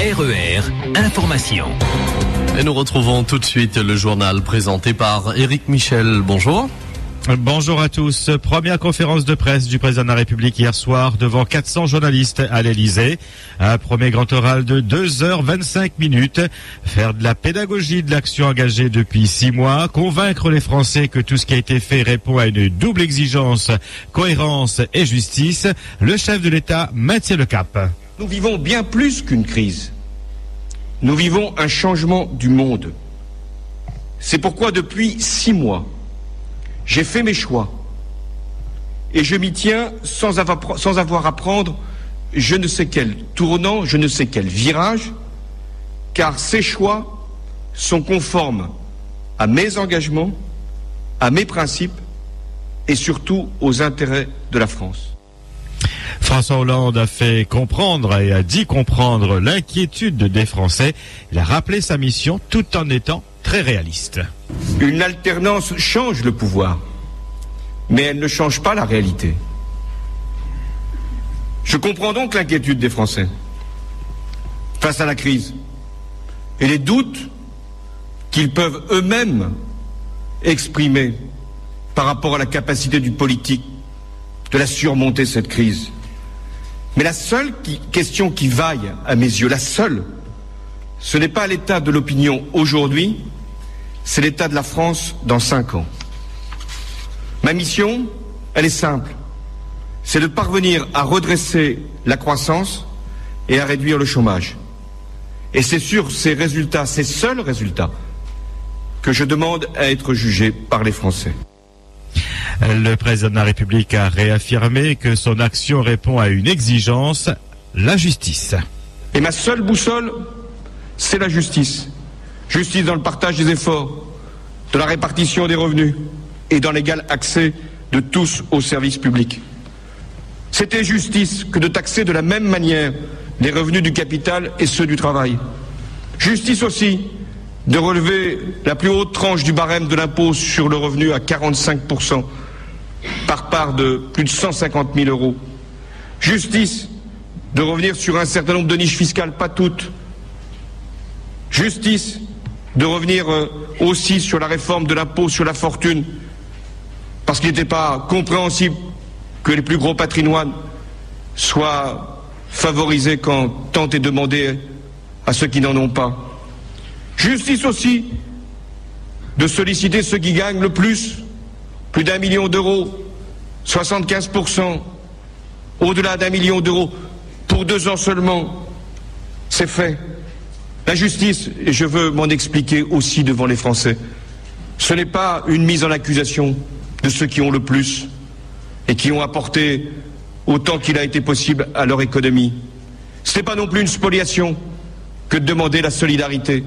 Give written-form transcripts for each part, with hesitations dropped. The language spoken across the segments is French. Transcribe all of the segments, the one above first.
RER, information. Et nous retrouvons tout de suite le journal présenté par Éric Michel. Bonjour. Bonjour à tous. Première conférence de presse du président de la République hier soir devant 400 journalistes à l'Élysée. Un premier grand oral de 2h25. Faire de la pédagogie de l'action engagée depuis 6 mois. Convaincre les Français que tout ce qui a été fait répond à une double exigence, cohérence et justice. Le chef de l'État maintient le cap. Nous vivons bien plus qu'une crise. Nous vivons un changement du monde. C'est pourquoi depuis 6 mois, j'ai fait mes choix et je m'y tiens sans avoir à prendre je ne sais quel tournant, je ne sais quel virage, car ces choix sont conformes à mes engagements, à mes principes et surtout aux intérêts de la France. François Hollande a fait comprendre et a dit comprendre l'inquiétude des Français. Il a rappelé sa mission tout en étant très réaliste. Une alternance change le pouvoir, mais elle ne change pas la réalité. Je comprends donc l'inquiétude des Français face à la crise et les doutes qu'ils peuvent eux-mêmes exprimer par rapport à la capacité du politique de la surmonter, cette crise. Mais la seule question qui vaille à mes yeux, la seule, ce n'est pas l'état de l'opinion aujourd'hui, c'est l'état de la France dans 5 ans. Ma mission, elle est simple. C'est de parvenir à redresser la croissance et à réduire le chômage. Et c'est sur ces résultats, ces seuls résultats, que je demande à être jugé par les Français. Le président de la République a réaffirmé que son action répond à une exigence, la justice. Et ma seule boussole, c'est la justice. Justice dans le partage des efforts, de la répartition des revenus et dans l'égal accès de tous aux services publics. C'est injustice que de taxer de la même manière les revenus du capital et ceux du travail. Justice aussi de relever la plus haute tranche du barème de l'impôt sur le revenu à 45% par part de plus de 150 000 euros. Justice de revenir sur un certain nombre de niches fiscales, pas toutes. Justice de revenir aussi sur la réforme de l'impôt sur la fortune, parce qu'il n'était pas compréhensible que les plus gros patrimoines soient favorisés quand tant est demandé à ceux qui n'en ont pas. Justice aussi de solliciter ceux qui gagnent le plus d'1 million d'euros, 75%, au-delà d'1 million d'euros, pour 2 ans seulement. C'est fait. La justice, et je veux m'en expliquer aussi devant les Français, ce n'est pas une mise en accusation de ceux qui ont le plus et qui ont apporté autant qu'il a été possible à leur économie. Ce n'est pas non plus une spoliation que de demander la solidarité.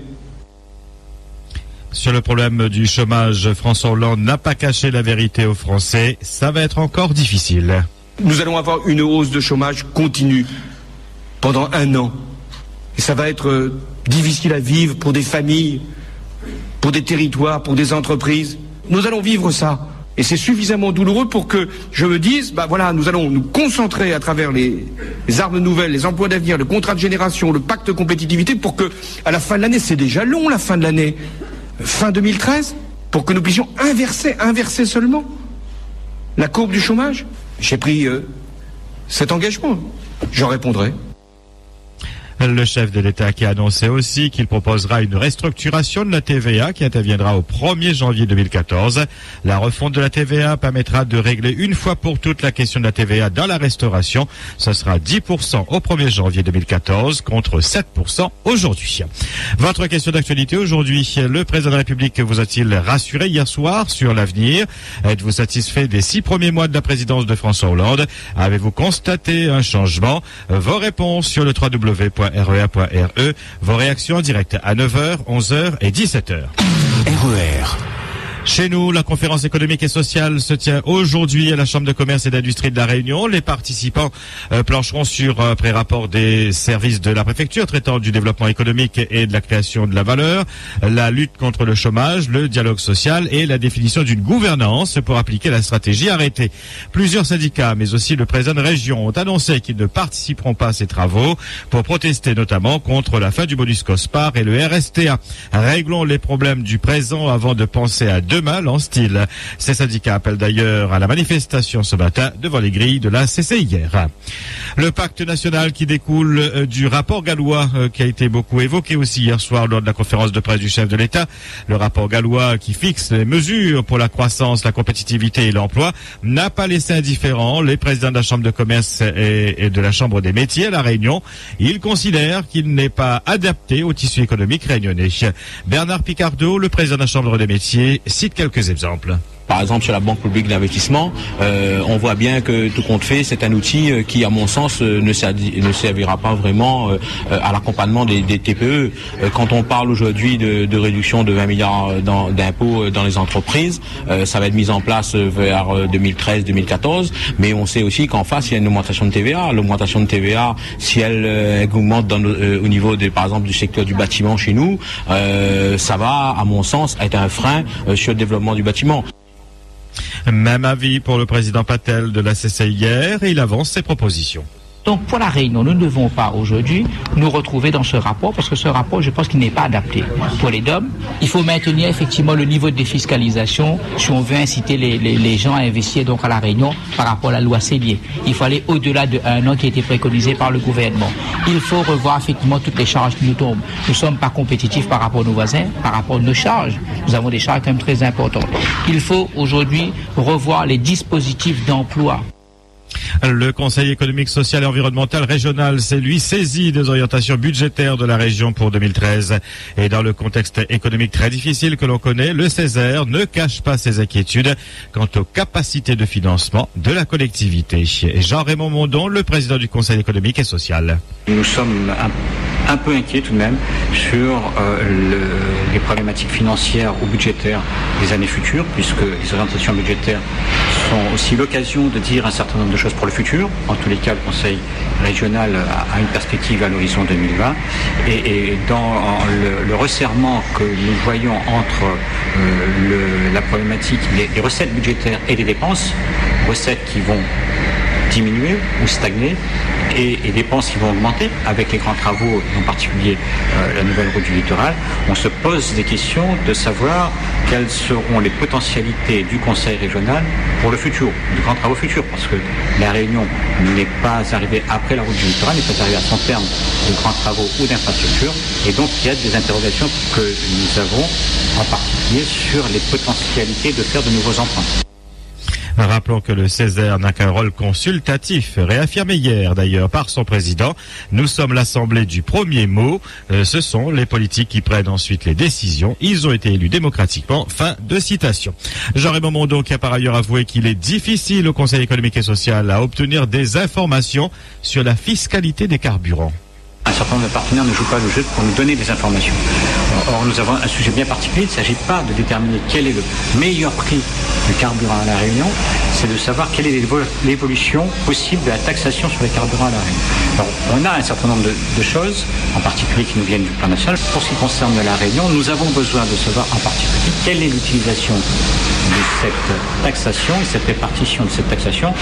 Sur le problème du chômage, François Hollande n'a pas caché la vérité aux Français. Ça va être encore difficile. Nous allons avoir une hausse de chômage continue pendant 1 an. Et ça va être difficile à vivre pour des familles, pour des territoires, pour des entreprises. Nous allons vivre ça. Et c'est suffisamment douloureux pour que je me dise, nous allons nous concentrer à travers les armes nouvelles, les emplois d'avenir, le contrat de génération, le pacte de compétitivité, pour que, à la fin de l'année, c'est déjà long la fin de l'année, fin 2013, pour que nous puissions inverser seulement la courbe du chômage. J'ai pris cet engagement. J'en répondrai. Le chef de l'État qui a annoncé aussi qu'il proposera une restructuration de la TVA qui interviendra au 1er janvier 2014. La refonte de la TVA permettra de régler une fois pour toutes la question de la TVA dans la restauration. Ce sera 10% au 1er janvier 2014 contre 7% aujourd'hui. Votre question d'actualité aujourd'hui, le président de la République vous a-t-il rassuré hier soir sur l'avenir? Êtes-vous satisfait des 6 premiers mois de la présidence de François Hollande? Avez-vous constaté un changement? Vos réponses sur le www.rea.re. Vos réactions en direct à 9h, 11h et 17h. RER. Chez nous, la conférence économique et sociale se tient aujourd'hui à la Chambre de commerce et d'industrie de la Réunion. Les participants plancheront sur un pré-rapport des services de la préfecture traitant du développement économique et de la création de la valeur, la lutte contre le chômage, le dialogue social et la définition d'une gouvernance pour appliquer la stratégie arrêtée. Plusieurs syndicats, mais aussi le président de région, ont annoncé qu'ils ne participeront pas à ces travaux pour protester notamment contre la fin du bonus COSPAR et le RSTA. Réglons les problèmes du présent avant de penser à demain, lance-t-il. Ces syndicats appellent d'ailleurs à la manifestation ce matin devant les grilles de la CCIR. Le pacte national qui découle du rapport gallois qui a été beaucoup évoqué aussi hier soir lors de la conférence de presse du chef de l'État. Le rapport gallois qui fixe les mesures pour la croissance, la compétitivité et l'emploi n'a pas laissé indifférent les présidents de la Chambre de commerce et de la Chambre des métiers à La Réunion. Ils considèrent qu'il n'est pas adapté au tissu économique réunionnais. Bernard Picardeau, le président de la Chambre des métiers, cite quelques exemples. Par exemple, sur la Banque publique d'investissement, on voit bien que tout compte fait, c'est un outil qui, à mon sens, ne servira pas vraiment à l'accompagnement des TPE. Quand on parle aujourd'hui de réduction de 20 milliards d'impôts dans les entreprises, ça va être mis en place vers 2013-2014, mais on sait aussi qu'en face, il y a une augmentation de TVA. L'augmentation de TVA, si elle augmente au niveau, par exemple, du secteur du bâtiment chez nous, ça va, à mon sens, être un frein sur le développement du bâtiment. Même avis pour le président Patel de la CCIR et il avance ses propositions. Donc pour la Réunion, nous ne devons pas aujourd'hui nous retrouver dans ce rapport parce que ce rapport, je pense qu'il n'est pas adapté. Pour les DOM, il faut maintenir effectivement le niveau de défiscalisation si on veut inciter les gens à investir donc à la Réunion par rapport à la loi Cellier. Il faut aller au-delà de 1 an qui a été préconisé par le gouvernement. Il faut revoir effectivement toutes les charges qui nous tombent. Nous ne sommes pas compétitifs par rapport à nos voisins, par rapport à nos charges. Nous avons des charges quand même très importantes. Il faut aujourd'hui revoir les dispositifs d'emploi. Le Conseil économique, social et environnemental régional s'est lui saisi des orientations budgétaires de la région pour 2013. Et dans le contexte économique très difficile que l'on connaît, le Césaire ne cache pas ses inquiétudes quant aux capacités de financement de la collectivité. Jean-Raymond Mondon, le président du Conseil économique et social. Nous sommes un peu inquiets tout de même sur les problématiques financières ou budgétaires des années futures, puisque les orientations budgétaires sont aussi l'occasion de dire un certain nombre de choses pour le futur. En tous les cas, le Conseil régional a une perspective à l'horizon 2020. Et dans le resserrement que nous voyons entre la problématique des recettes budgétaires et des dépenses, recettes qui vont diminuer ou stagner et dépenses qui vont augmenter avec les grands travaux, en particulier la nouvelle route du littoral, on se pose des questions de savoir quelles seront les potentialités du Conseil régional pour le futur, de grands travaux futurs, parce que la Réunion n'est pas arrivée après la route du littoral, n'est pas arrivée à son terme de grands travaux ou d'infrastructures, et donc il y a des interrogations que nous avons, en particulier sur les potentialités de faire de nouveaux emprunts. Rappelons que le Césaire n'a qu'un rôle consultatif, réaffirmé hier d'ailleurs par son président. Nous sommes l'assemblée du premier mot. Ce sont les politiques qui prennent ensuite les décisions. Ils ont été élus démocratiquement. Fin de citation. Jean-Raymond Mondon qui a par ailleurs avoué qu'il est difficile au Conseil économique et social à obtenir des informations sur la fiscalité des carburants. Un certain nombre de partenaires ne jouent pas le jeu pour nous donner des informations. Or, nous avons un sujet bien particulier. Il ne s'agit pas de déterminer quel est le meilleur prix du carburant à La Réunion, c'est de savoir quelle est l'évolution possible de la taxation sur les carburants à La Réunion. Alors, on a un certain nombre de choses, en particulier qui nous viennent du plan national. Pour ce qui concerne La Réunion, nous avons besoin de savoir en particulier quelle est l'utilisation de cette taxation et cette répartition de cette taxation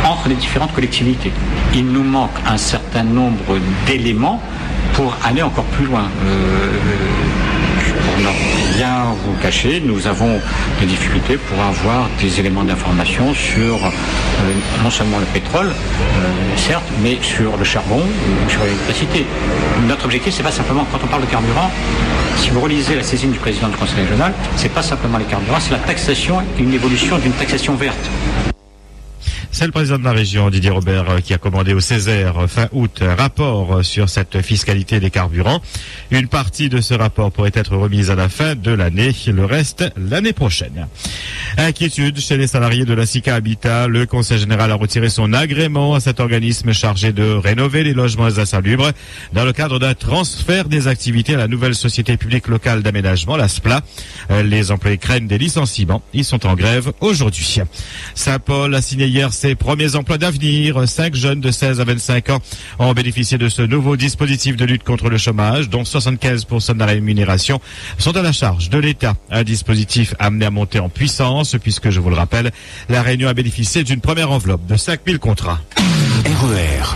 entre les différentes collectivités. Il nous manque un certain nombre d'éléments pour aller encore plus loin. Pour ne rien vous cacher, nous avons des difficultés pour avoir des éléments d'information sur non seulement le pétrole, certes, mais sur le charbon, sur l'électricité. Notre objectif, c'est pas simplement, quand on parle de carburant, si vous relisez la saisine du président du Conseil régional, c'est pas simplement les carburants, c'est la taxation, une évolution d'une taxation verte. C'est le président de la région, Didier Robert, qui a commandé au Césaire fin août un rapport sur cette fiscalité des carburants. Une partie de ce rapport pourrait être remise à la fin de l'année, le reste l'année prochaine. Inquiétude chez les salariés de la SICA Habitat. Le Conseil général a retiré son agrément à cet organisme chargé de rénover les logements insalubres dans le cadre d'un transfert des activités à la nouvelle société publique locale d'aménagement, la SPLA. Les employés craignent des licenciements. Ils sont en grève aujourd'hui. Saint-Paul a signé hier ses premiers emplois d'avenir. 5 jeunes de 16 à 25 ans ont bénéficié de ce nouveau dispositif de lutte contre le chômage, dont 75% de la rémunération sont à la charge de l'État. Un dispositif amené à monter en puissance, puisque, je vous le rappelle, la Réunion a bénéficié d'une première enveloppe de 5000 contrats. RER.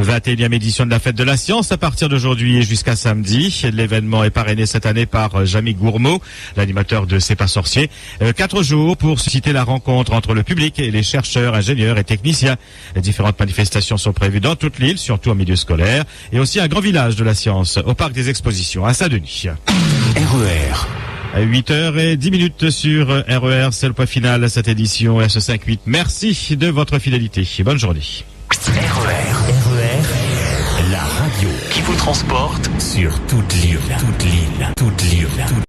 21e édition de la fête de la science à partir d'aujourd'hui et jusqu'à samedi. L'événement est parrainé cette année par Jamie Gourmaud, l'animateur de C'est pas sorcier. 4 jours pour susciter la rencontre entre le public et les chercheurs, ingénieurs et techniciens. Différentes manifestations sont prévues dans toute l'île, surtout en milieu scolaire, et aussi un grand village de la science au parc des expositions à Saint-Denis. RER. 8h10 sur RER, c'est le point final à cette édition RS58. Merci de votre fidélité. Bonne journée. RER, la radio qui vous transporte sur toute l'île.